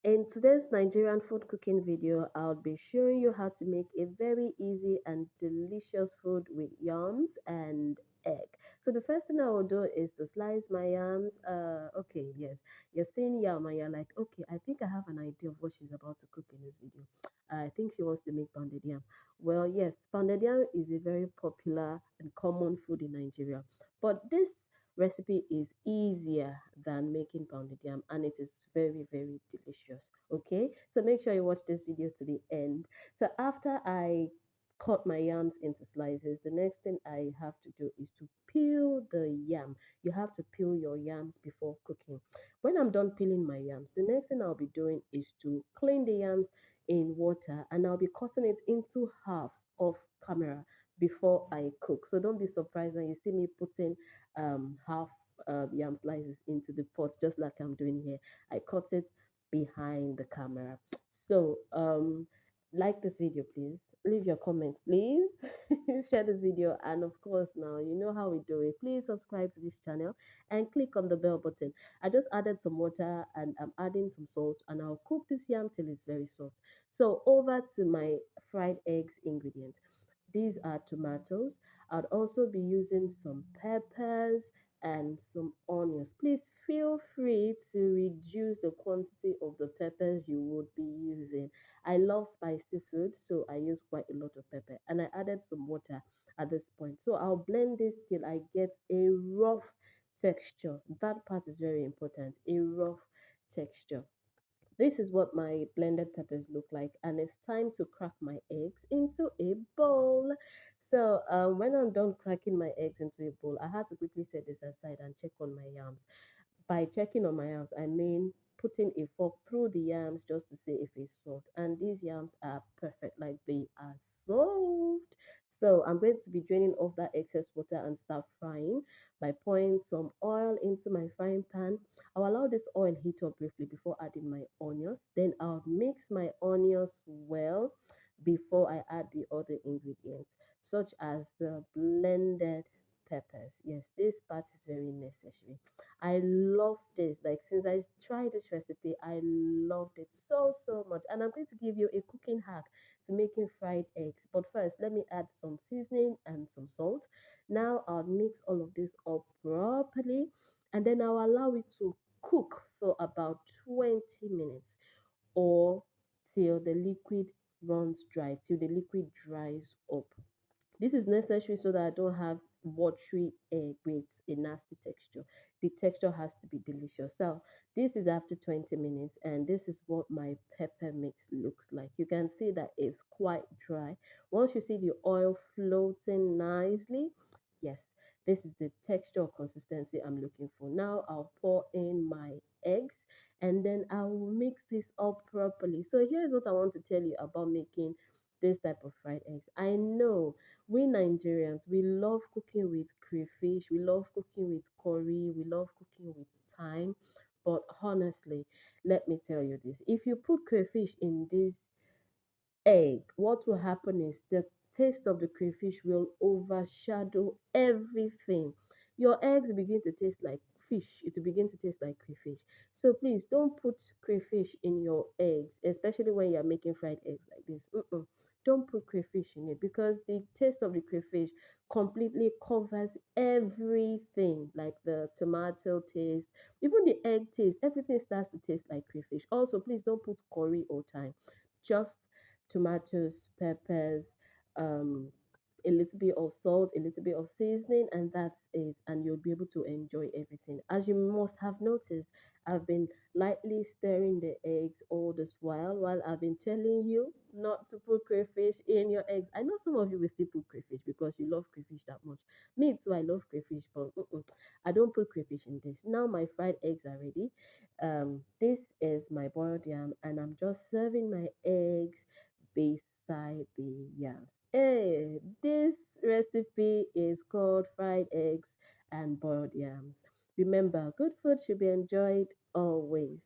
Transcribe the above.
In today's Nigerian food cooking video, I'll be showing you how to make a very easy and delicious food with yams and egg. So the first thing I will do is to slice my yams. Okay, yes, you're seeing yam and you're like, okay, I think I have an idea of what she's about to cook in this video. I think she wants to make pounded yam. Well, yes, pounded yam is a very popular and common food in Nigeria, but this recipe is easier than making pounded yam and it is very delicious. Okay, so make sure you watch this video to the end. So after I cut my yams into slices, the next thing I have to do is to peel the yam. You have to peel your yams before cooking. When I'm done peeling my yams, the next thing I'll be doing is to clean the yams in water and I'll be cutting it into halves off camera before I cook. So don't be surprised when you see me putting half yam slices into the pot, just like I'm doing here. I cut it behind the camera. So, like this video, please. Leave your comment, please. Share this video, and of course, now you know how we do it. Please subscribe to this channel and click on the bell button. I just added some water and I'm adding some salt, and I'll cook this yam till it's very soft. So, over to my fried eggs ingredients. These are tomatoes. I'd also be using some peppers and some onions. Please feel free to reduce the quantity of the peppers you would be using. I love spicy food, so I use quite a lot of pepper. And I added some water at this point. So I'll blend this till I get a rough texture. That part is very important, a rough texture. This is what my blended peppers look like, and it's time to crack my eggs into a bowl. So when I'm done cracking my eggs into a bowl, I had to quickly set this aside and check on my yams. By checking on my yams, I mean putting a fork through the yams just to see if it's soft. And these yams are perfect, like they are soft. So I'm going to be draining off that excess water and start frying by pouring some oil into my frying pan. I'll allow this oil heat up briefly before adding my onions. Then I'll mix my onions well before I add the other ingredients, such as the blended peppers. Yes, this part is very necessary. I love this. Like since I tried this recipe, I loved it so much. And I'm going to give you a cooking hack to making fried eggs. But first, let me add some seasoning and some salt. Now I'll mix all of this up properly and then I'll allow it to cook for about 20 minutes or till the liquid runs dry, till the liquid dries up. This is necessary so that I don't have watery egg with a nasty texture. The texture has to be delicious. So this is after 20 minutes and this is what my pepper mix looks like. You can see that it's quite dry. Once you see the oil floating nicely, yes, this is the texture or consistency I'm looking for. Now I'll pour in my eggs and then I will mix this up properly. So here's what I want to tell you about making this type of fried eggs. I know we Nigerians, we love cooking with crayfish, we love cooking with curry, we love cooking with thyme. But honestly, let me tell you this, if you put crayfish in this egg, what will happen is the taste of the crayfish will overshadow everything. Your eggs will begin to taste like fish, it will begin to taste like crayfish. So please don't put crayfish in your eggs, especially when you're making fried eggs like this. Don't put crayfish in it because the taste of the crayfish completely covers everything, like the tomato taste, even the egg taste, everything starts to taste like crayfish. Also, please don't put curry or thyme, just tomatoes, peppers, um, a little bit of salt, a little bit of seasoning, and that's it. And you'll be able to enjoy everything. As you must have noticed, I've been lightly stirring the eggs all this while I've been telling you not to put crayfish in your eggs. I know some of you will still put crayfish because you love crayfish that much. Me too, I love crayfish, but I don't put crayfish in this. Now my fried eggs are ready. This is my boiled yam, and I'm just serving my eggs beside the yams. Hey, this recipe is called fried eggs and boiled yams. Remember, good food should be enjoyed always.